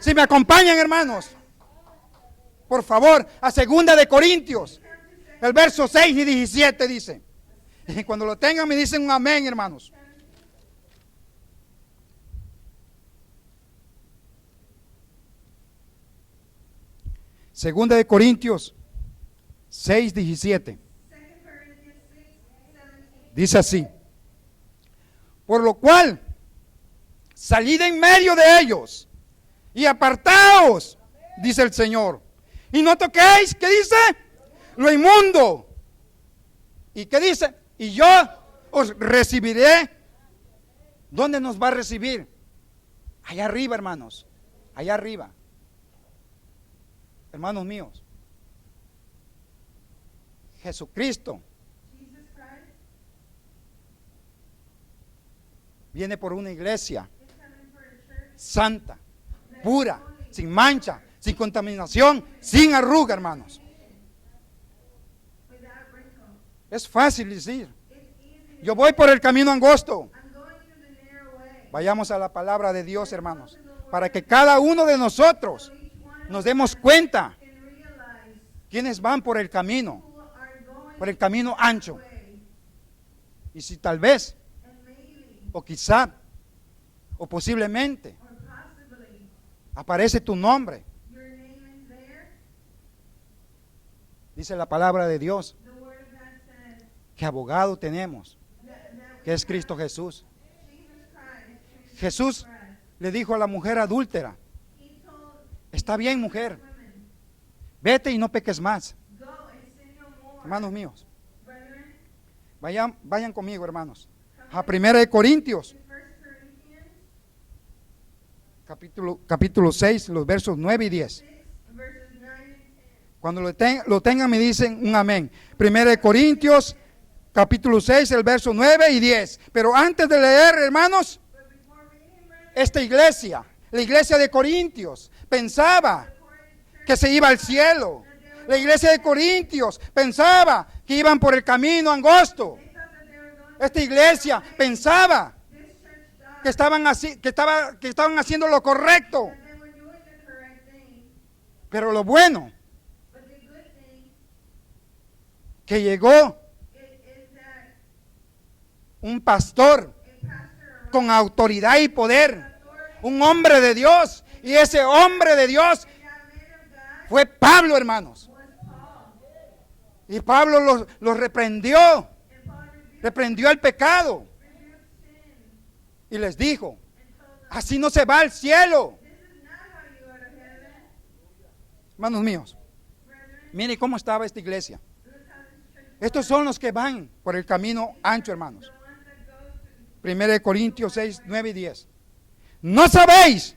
Speaker 1: Si me acompañan, hermanos, por favor, a 2 de Corintios, el verso 6 y 17 dice. Y cuando lo tengan me dicen un amén, hermanos. Segunda de Corintios 6, 17.
Speaker 2: 2 Corinthians 6, 17.
Speaker 1: Dice así: por lo cual, salid en medio de ellos y apartaos, dice el Señor, y no toquéis, ¿qué dice? Lo inmundo. ¿Y qué dice? Y yo os recibiré. ¿Dónde nos va a recibir? Allá arriba, hermanos, allá arriba. Hermanos míos, Jesucristo
Speaker 2: Jesus Christ
Speaker 1: viene por una iglesia
Speaker 2: is coming for a church
Speaker 1: santa, pura, sin mancha, sin contaminación, sin arruga, hermanos.
Speaker 2: without wrinkle.
Speaker 1: Es fácil decir,
Speaker 2: It's easy.
Speaker 1: yo voy por el camino angosto.
Speaker 2: I'm going through the narrow way.
Speaker 1: Vayamos a la palabra de Dios, hermanos, para que cada uno de nosotros
Speaker 2: Each one of
Speaker 1: nos demos cuenta
Speaker 2: can realize
Speaker 1: quiénes van por el camino,
Speaker 2: who are going
Speaker 1: por el camino ancho.
Speaker 2: the way.
Speaker 1: Y si tal vez,
Speaker 2: And maybe,
Speaker 1: o quizá, o posiblemente,
Speaker 2: or possibly,
Speaker 1: aparece tu nombre,
Speaker 2: your name is there.
Speaker 1: dice la palabra de Dios,
Speaker 2: The Word of God says
Speaker 1: que abogado tenemos,
Speaker 2: that
Speaker 1: que es Cristo Jesús.
Speaker 2: Jesus Christ,
Speaker 1: Jesús le dijo a la mujer adúltera,
Speaker 2: He told
Speaker 1: está bien, mujer,
Speaker 2: women,
Speaker 1: vete y no peques más.
Speaker 2: go and sin no more.
Speaker 1: Hermanos míos,
Speaker 2: Brethren,
Speaker 1: vayan conmigo, hermanos, a 1 de Corintios,
Speaker 2: in 1 Corinthians
Speaker 1: capítulo 6, los versos 9 y 10.
Speaker 2: 6, verses 9 and 10.
Speaker 1: Cuando lo tengan me dicen un amén. 1 de Corintios, capítulo 6, el verso 9 y 10. Pero antes de leer, hermanos,
Speaker 2: But before reading, brethren,
Speaker 1: esta iglesia La iglesia de Corintios pensaba que se iba al cielo. La iglesia de Corintios pensaba que iban por el camino angosto.
Speaker 2: They thought that they were going
Speaker 1: Esta iglesia pensaba
Speaker 2: this church thought
Speaker 1: que estaban haciendo lo correcto.
Speaker 2: that they were doing the correct thing.
Speaker 1: Pero lo bueno
Speaker 2: But the good thing
Speaker 1: que llegó
Speaker 2: is that
Speaker 1: un pastor
Speaker 2: a pastor
Speaker 1: con autoridad y poder,
Speaker 2: authority,
Speaker 1: un hombre de Dios, y ese hombre de Dios
Speaker 2: that man of God
Speaker 1: fue Pablo, hermanos.
Speaker 2: was Paul.
Speaker 1: Y Pablo los reprendió,
Speaker 2: And Paul
Speaker 1: reprendió el pecado
Speaker 2: rebuked sin
Speaker 1: y les dijo,
Speaker 2: and told them,
Speaker 1: así no se va al cielo.
Speaker 2: this is not how you go to heaven.
Speaker 1: Hermanos míos,
Speaker 2: Brethren,
Speaker 1: mire cómo estaba esta iglesia.
Speaker 2: look how this church
Speaker 1: Estos son los que van por el camino ancho, hermanos.
Speaker 2: the ones that go to
Speaker 1: 1 Corintios 6, 9 y 10. ¿No sabéis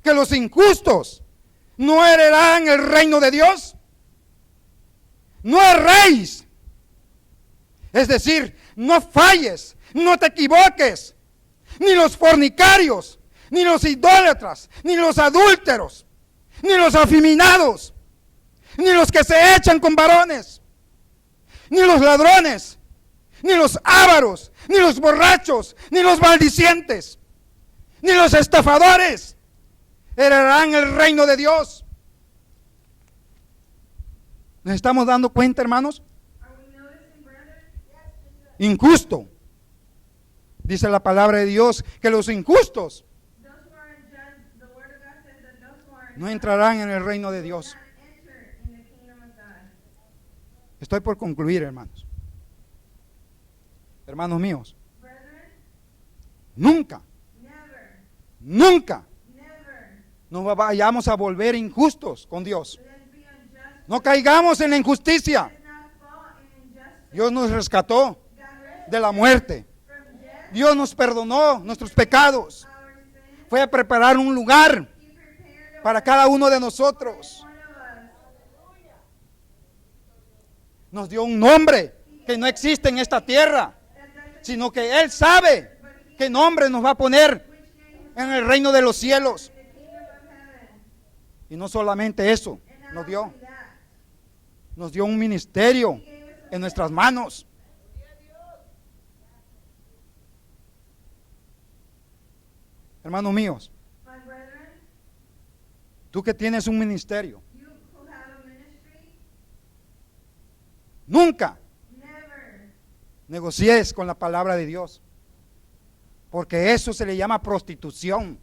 Speaker 1: que los injustos no heredarán el reino de Dios? No erréis. Es decir, no falles, no te equivoques. Ni los fornicarios, ni los idólatras, ni los adúlteros, ni los afeminados, ni los que se echan con varones, ni los ladrones, ni los ávaros, ni los borrachos, ni los maldicientes, ni los estafadores heredarán el reino de Dios. ¿Nos estamos dando cuenta, hermanos?
Speaker 2: Are we noticing, brethren?
Speaker 1: Injusto. Dice la palabra de Dios que los injustos
Speaker 2: Those who are unjust, the word of God says that those who are
Speaker 1: no entrarán en el reino de
Speaker 2: will
Speaker 1: Dios.
Speaker 2: not enter in the kingdom of God.
Speaker 1: Estoy por concluir, hermanos. Hermanos míos,
Speaker 2: Brethren,
Speaker 1: nunca,
Speaker 2: never,
Speaker 1: nunca
Speaker 2: never
Speaker 1: nos vayamos a volver injustos con Dios.
Speaker 2: let's be unjust.
Speaker 1: No caigamos en la injusticia.
Speaker 2: Let's not fall in injustice.
Speaker 1: Dios nos rescató
Speaker 2: God rescued
Speaker 1: de la muerte.
Speaker 2: from death
Speaker 1: Dios nos perdonó nuestros pecados.
Speaker 2: our sins.
Speaker 1: Fue a preparar un lugar
Speaker 2: He prepared a
Speaker 1: para
Speaker 2: way
Speaker 1: cada uno de nosotros.
Speaker 2: for one of us.
Speaker 1: Nos dio un nombre que no existe en esta tierra,
Speaker 2: That doesn't
Speaker 1: sino que Él sabe qué nombre nos va a poner
Speaker 2: which name
Speaker 1: en el reino de los cielos.
Speaker 2: the kingdom of heaven.
Speaker 1: Y no solamente eso,
Speaker 2: And not
Speaker 1: nos dio,
Speaker 2: only that,
Speaker 1: nos dio un ministerio
Speaker 2: He gave us a
Speaker 1: en nuestras manos. Hermanos míos,
Speaker 2: my brethren,
Speaker 1: tú que tienes un ministerio,
Speaker 2: you who have a ministry,
Speaker 1: nunca
Speaker 2: never
Speaker 1: negocies con la palabra de Dios, porque eso se le llama prostitución.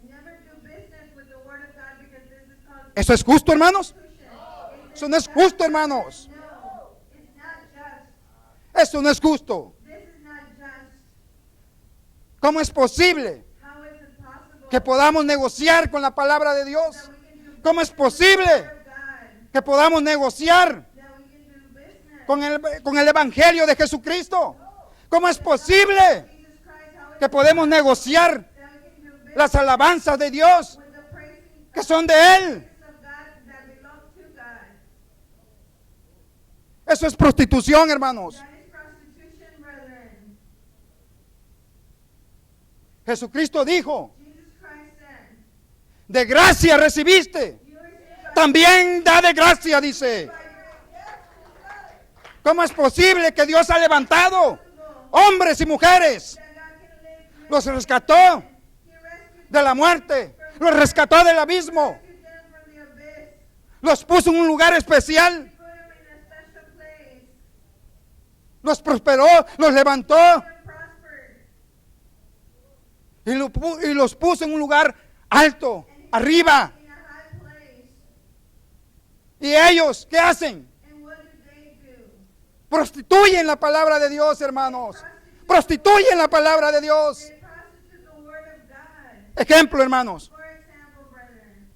Speaker 2: never do business with the word of God because this is called
Speaker 1: ¿Eso es justo, hermanos?
Speaker 2: prostitution.
Speaker 1: Eso no es justo, hermanos.
Speaker 2: No, it's not just.
Speaker 1: Eso no es justo.
Speaker 2: This is not just.
Speaker 1: ¿Cómo es posible
Speaker 2: How is it possible
Speaker 1: que podamos negociar con la palabra de Dios?
Speaker 2: that we can do
Speaker 1: ¿Cómo es
Speaker 2: business with the
Speaker 1: posible
Speaker 2: word of God?
Speaker 1: que podamos negociar
Speaker 2: That we can do business
Speaker 1: con el Evangelio de Jesucristo? ¿Cómo es posible
Speaker 2: with Jesus Christ? How is
Speaker 1: que
Speaker 2: it
Speaker 1: podemos negociar
Speaker 2: that we can do business
Speaker 1: las alabanzas de Dios
Speaker 2: with the praising
Speaker 1: que son de Él?
Speaker 2: of God that belong to God?
Speaker 1: Eso es prostitución, hermanos.
Speaker 2: That is prostitution, brethren.
Speaker 1: Jesucristo dijo,
Speaker 2: Jesus Christ said,
Speaker 1: de gracia recibiste,
Speaker 2: you receive by
Speaker 1: también da de gracia, dice. ¿Cómo es posible que Dios ha levantado hombres y mujeres?
Speaker 2: that God can live.
Speaker 1: Los rescató
Speaker 2: He rescued
Speaker 1: de la muerte, los rescató del abismo,
Speaker 2: them from the abyss.
Speaker 1: los puso en un lugar especial,
Speaker 2: Put them in a special place.
Speaker 1: los prosperó, los levantó
Speaker 2: Them prospered.
Speaker 1: y los puso en un lugar alto, arriba.
Speaker 2: In a high place.
Speaker 1: ¿Y ellos qué hacen?
Speaker 2: And what do they do?
Speaker 1: Prostituyen la palabra de Dios, hermanos. Prostituyen la palabra de Dios.
Speaker 2: They prostitute the word of God.
Speaker 1: Ejemplo, hermanos.
Speaker 2: For example, brethren,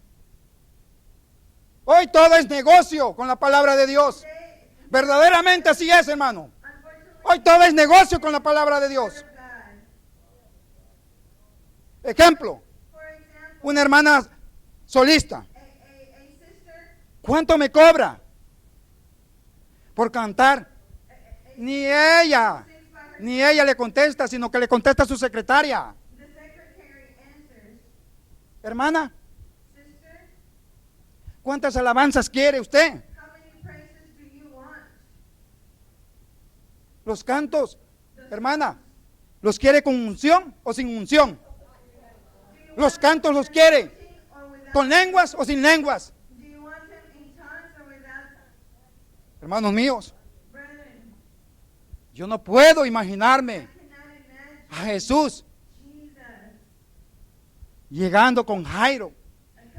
Speaker 1: Hoy todo es negocio con la palabra de Dios.
Speaker 2: they,
Speaker 1: Verdaderamente así es, hermano.
Speaker 2: unfortunately,
Speaker 1: Hoy todo es negocio con la palabra de Dios.
Speaker 2: of God.
Speaker 1: Ejemplo,
Speaker 2: For example,
Speaker 1: una hermana solista.
Speaker 2: a sister,
Speaker 1: ¿Cuánto me cobra por cantar? Ni ella le contesta, sino que le contesta a su secretaria.
Speaker 2: the secretary
Speaker 1: Hermana,
Speaker 2: Sister,
Speaker 1: ¿cuántas alabanzas quiere usted?
Speaker 2: how many praises do you want?
Speaker 1: Los cantos, hermana, ¿los quiere con unción o sin unción?
Speaker 2: Do you
Speaker 1: Los
Speaker 2: want
Speaker 1: cantos los
Speaker 2: them
Speaker 1: quiere
Speaker 2: sing or without?
Speaker 1: con lenguas o sin lenguas.
Speaker 2: Do you want them in tongues or without?
Speaker 1: Hermanos míos,
Speaker 2: Brethren,
Speaker 1: yo no puedo
Speaker 2: I
Speaker 1: imaginarme
Speaker 2: cannot imagine
Speaker 1: a Jesús
Speaker 2: Jesus
Speaker 1: llegando con Jairo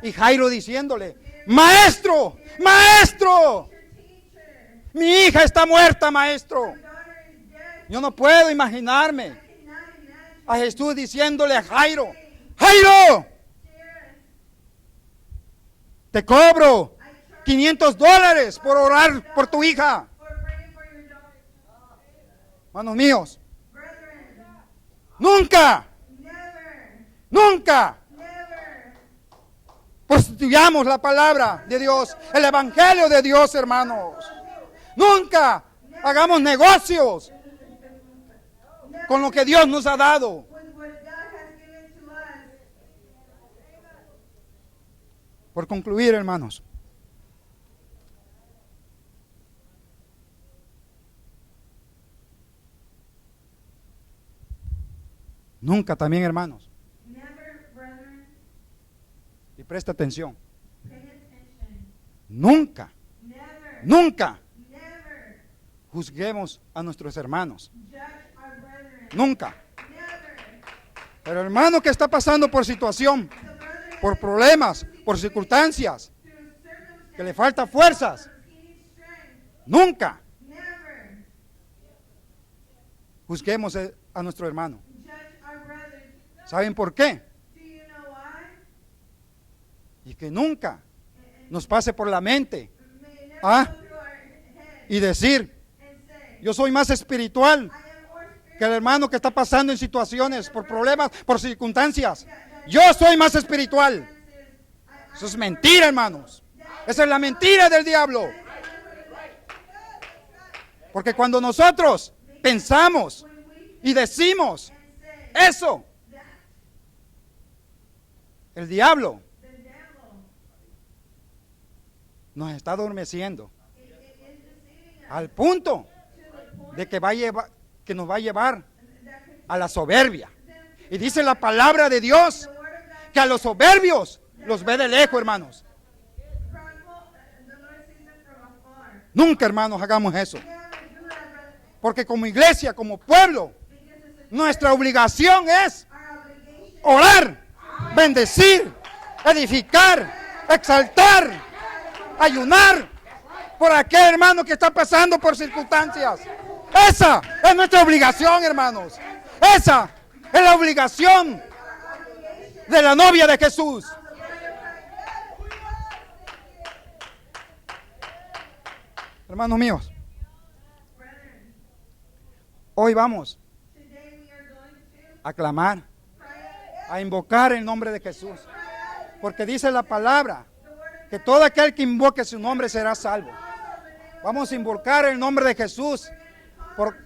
Speaker 1: y Jairo diciéndole, maestro, maestro,
Speaker 2: teacher,
Speaker 1: mi hija está muerta, maestro.
Speaker 2: daughter is dead.
Speaker 1: Yo no puedo imaginarme
Speaker 2: Cannot imagine
Speaker 1: a Jesús diciéndole a Jairo, Jairo,
Speaker 2: tears.
Speaker 1: te cobro
Speaker 2: I charge
Speaker 1: $500 por orar por tu hija.
Speaker 2: for praying for your daughter.
Speaker 1: Hermanos míos,
Speaker 2: Brethren,
Speaker 1: nunca,
Speaker 2: never,
Speaker 1: nunca
Speaker 2: never
Speaker 1: prostituyamos la palabra de Dios, el evangelio de Dios, hermanos. Nunca hagamos negocios con lo que Dios nos ha dado.
Speaker 2: with what God has given to us.
Speaker 1: Por concluir, hermanos, nunca también, hermanos,
Speaker 2: Never, brethren,
Speaker 1: y presta atención,
Speaker 2: pay attention.
Speaker 1: nunca,
Speaker 2: Never,
Speaker 1: nunca
Speaker 2: never
Speaker 1: juzguemos a nuestros hermanos.
Speaker 2: judge our brethren.
Speaker 1: Nunca.
Speaker 2: Never.
Speaker 1: Pero hermano que está pasando por situación,
Speaker 2: The brother
Speaker 1: por problemas, por circunstancias,
Speaker 2: through circumstances
Speaker 1: que le falta fuerzas,
Speaker 2: he needs strength.
Speaker 1: nunca
Speaker 2: Never
Speaker 1: juzguemos a nuestro hermano.
Speaker 2: judge our brethren.
Speaker 1: ¿Saben por qué?
Speaker 2: Do you know why?
Speaker 1: Y que nunca nos pase por la mente
Speaker 2: May never
Speaker 1: Ah.
Speaker 2: go through our head
Speaker 1: y decir,
Speaker 2: and say,
Speaker 1: yo soy más espiritual
Speaker 2: I am more spiritual.
Speaker 1: que el hermano que está pasando en situaciones, por problemas, por circunstancias. Yo soy más espiritual. Eso es mentira, hermanos. Esa es la mentira del diablo. Porque cuando nosotros pensamos y decimos eso, el diablo
Speaker 2: The devil
Speaker 1: nos está adormeciendo
Speaker 2: is deceiving us
Speaker 1: al punto
Speaker 2: to the point
Speaker 1: de que nos va a llevar
Speaker 2: that can
Speaker 1: a la soberbia. Y dice la palabra de Dios que a los soberbios los ve de lejos, hermanos.
Speaker 2: the Lord sees them from afar.
Speaker 1: Nunca, hermanos, hagamos eso.
Speaker 2: Never do that, brother,
Speaker 1: Porque como iglesia, como pueblo,
Speaker 2: because it's
Speaker 1: nuestra obligación es
Speaker 2: our obligation
Speaker 1: orar, bendecir, edificar, exaltar, ayunar por aquel hermano que está pasando por circunstancias. Esa es nuestra obligación, hermanos. Esa es la obligación de la novia de Jesús. Hermanos míos,
Speaker 2: brethren.
Speaker 1: hoy vamos
Speaker 2: Today we are going to
Speaker 1: a clamar,
Speaker 2: pray
Speaker 1: a invocar el nombre de Jesús. Porque dice la palabra que todo aquel que invoque su nombre será salvo. Vamos a invocar el nombre de Jesús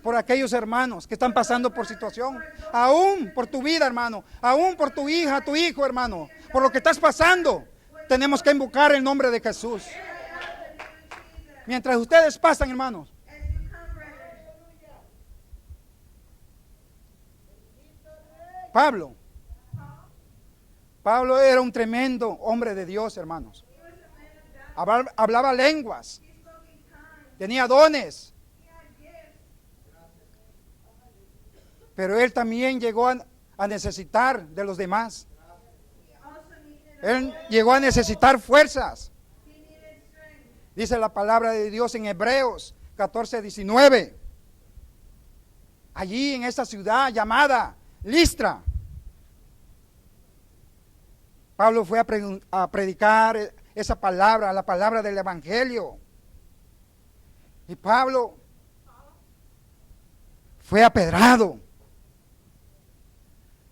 Speaker 1: por aquellos hermanos que están pasando por situación. Aún por tu vida, hermano. Aún por tu hija, tu hijo, hermano. Por lo que estás pasando. Tenemos que invocar el nombre de Jesús. Mientras ustedes pasan, hermanos.
Speaker 2: as you come, brethren.
Speaker 1: Pablo era un tremendo hombre de Dios, hermanos. Hablaba lenguas.
Speaker 2: He spoke in tongues.
Speaker 1: Tenía dones.
Speaker 2: He had gifts.
Speaker 1: Pero él también llegó a necesitar de los demás.
Speaker 2: He also needed
Speaker 1: Él llegó a necesitar fuerzas.
Speaker 2: he needed strength.
Speaker 1: Dice la palabra de Dios en Hebreos 14:19. Allí en esta ciudad llamada Listra, Pablo fue a predicar esa palabra, la palabra del Evangelio. Y Pablo fue apedrado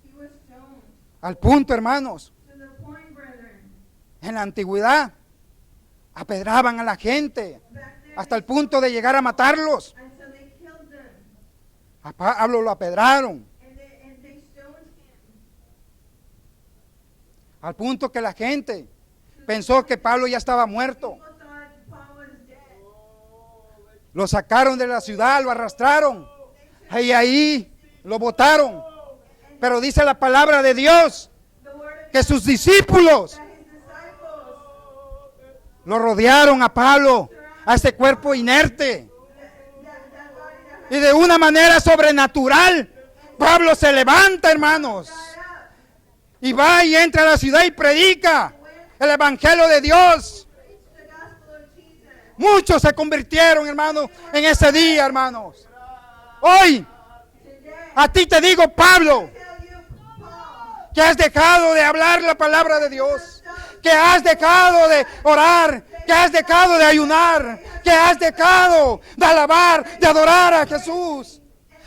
Speaker 2: He was stoned
Speaker 1: al punto, hermanos,
Speaker 2: to the point, brethren.
Speaker 1: en la antigüedad apedraban a la gente
Speaker 2: Back then,
Speaker 1: hasta el punto de llegar a matarlos.
Speaker 2: until they killed them,
Speaker 1: A Pablo lo apedraron.
Speaker 2: and they stoned him.
Speaker 1: Al punto que la gente pensó que Pablo ya estaba muerto.
Speaker 2: People thought Paul was dead.
Speaker 1: Lo sacaron de la ciudad, lo arrastraron. Y ahí lo botaron. Pero dice la palabra de Dios
Speaker 2: The word of
Speaker 1: que sus discípulos
Speaker 2: that his disciples,
Speaker 1: lo rodearon a Pablo, a ese cuerpo inerte.
Speaker 2: that body that
Speaker 1: Y de una manera sobrenatural, Pablo se levanta, hermanos.
Speaker 2: got up,
Speaker 1: Y va y entra a la ciudad y predica el evangelio de Dios.
Speaker 2: preached the gospel of Jesus.
Speaker 1: Muchos se convirtieron, hermanos, en ese día, hermanos. Hoy,
Speaker 2: Today,
Speaker 1: a ti te digo, Pablo,
Speaker 2: tell you, Paul,
Speaker 1: que has dejado de hablar la palabra de Dios, que has dejado de orar, que has dejado de ayunar, que has dejado de alabar, de adorar a Jesús.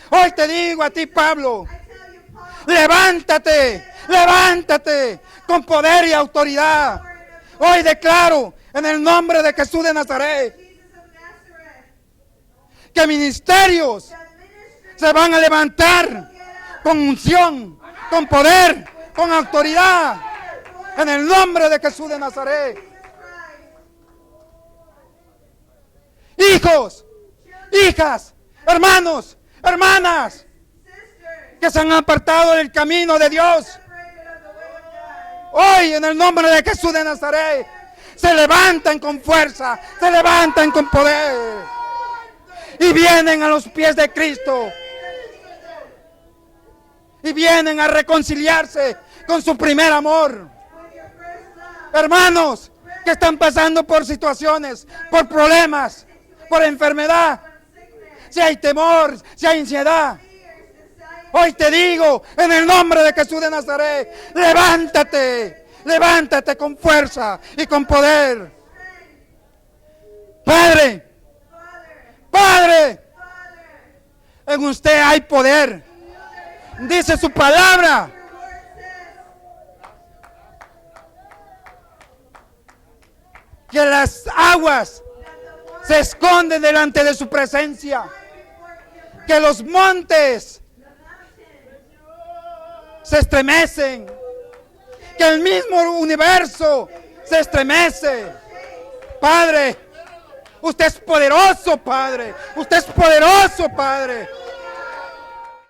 Speaker 1: Hoy te digo a ti, Pablo,
Speaker 2: I tell you, Paul,
Speaker 1: levántate, levántate con poder y autoridad. Hoy declaro en el nombre de Jesús de Nazaret
Speaker 2: Jesus of Nazareth,
Speaker 1: que ministerios
Speaker 2: that ministry
Speaker 1: se van a levantar con unción, con poder, con autoridad. En el nombre de Jesús de Nazaret.
Speaker 2: Christ,
Speaker 1: Hijos, hijas, hermanos, hermanas,
Speaker 2: sisters,
Speaker 1: que se han apartado del camino de Dios.
Speaker 2: separated of the way of God,
Speaker 1: Hoy en el nombre de Jesús de Nazaret se levantan con fuerza, se levantan con poder y vienen a los pies de Cristo y vienen a reconciliarse con su primer amor.
Speaker 2: with your first love,
Speaker 1: Hermanos que están pasando por situaciones, por problemas, por enfermedad,
Speaker 2: sickness,
Speaker 1: si hay temor, si hay ansiedad.
Speaker 2: fears, anxiety,
Speaker 1: Hoy te digo, en el nombre de Jesús de Nazaret, levántate, levántate con fuerza y con poder. Padre,
Speaker 2: Father,
Speaker 1: Padre,
Speaker 2: Father,
Speaker 1: en usted hay poder. Dice su palabra
Speaker 2: your word says
Speaker 1: que las aguas
Speaker 2: that the water
Speaker 1: se esconden delante de su presencia,
Speaker 2: before your presence,
Speaker 1: que los montes
Speaker 2: the mountains,
Speaker 1: se estremecen, que el mismo universo se estremece. Padre, usted es poderoso, Padre. Usted es poderoso, Padre.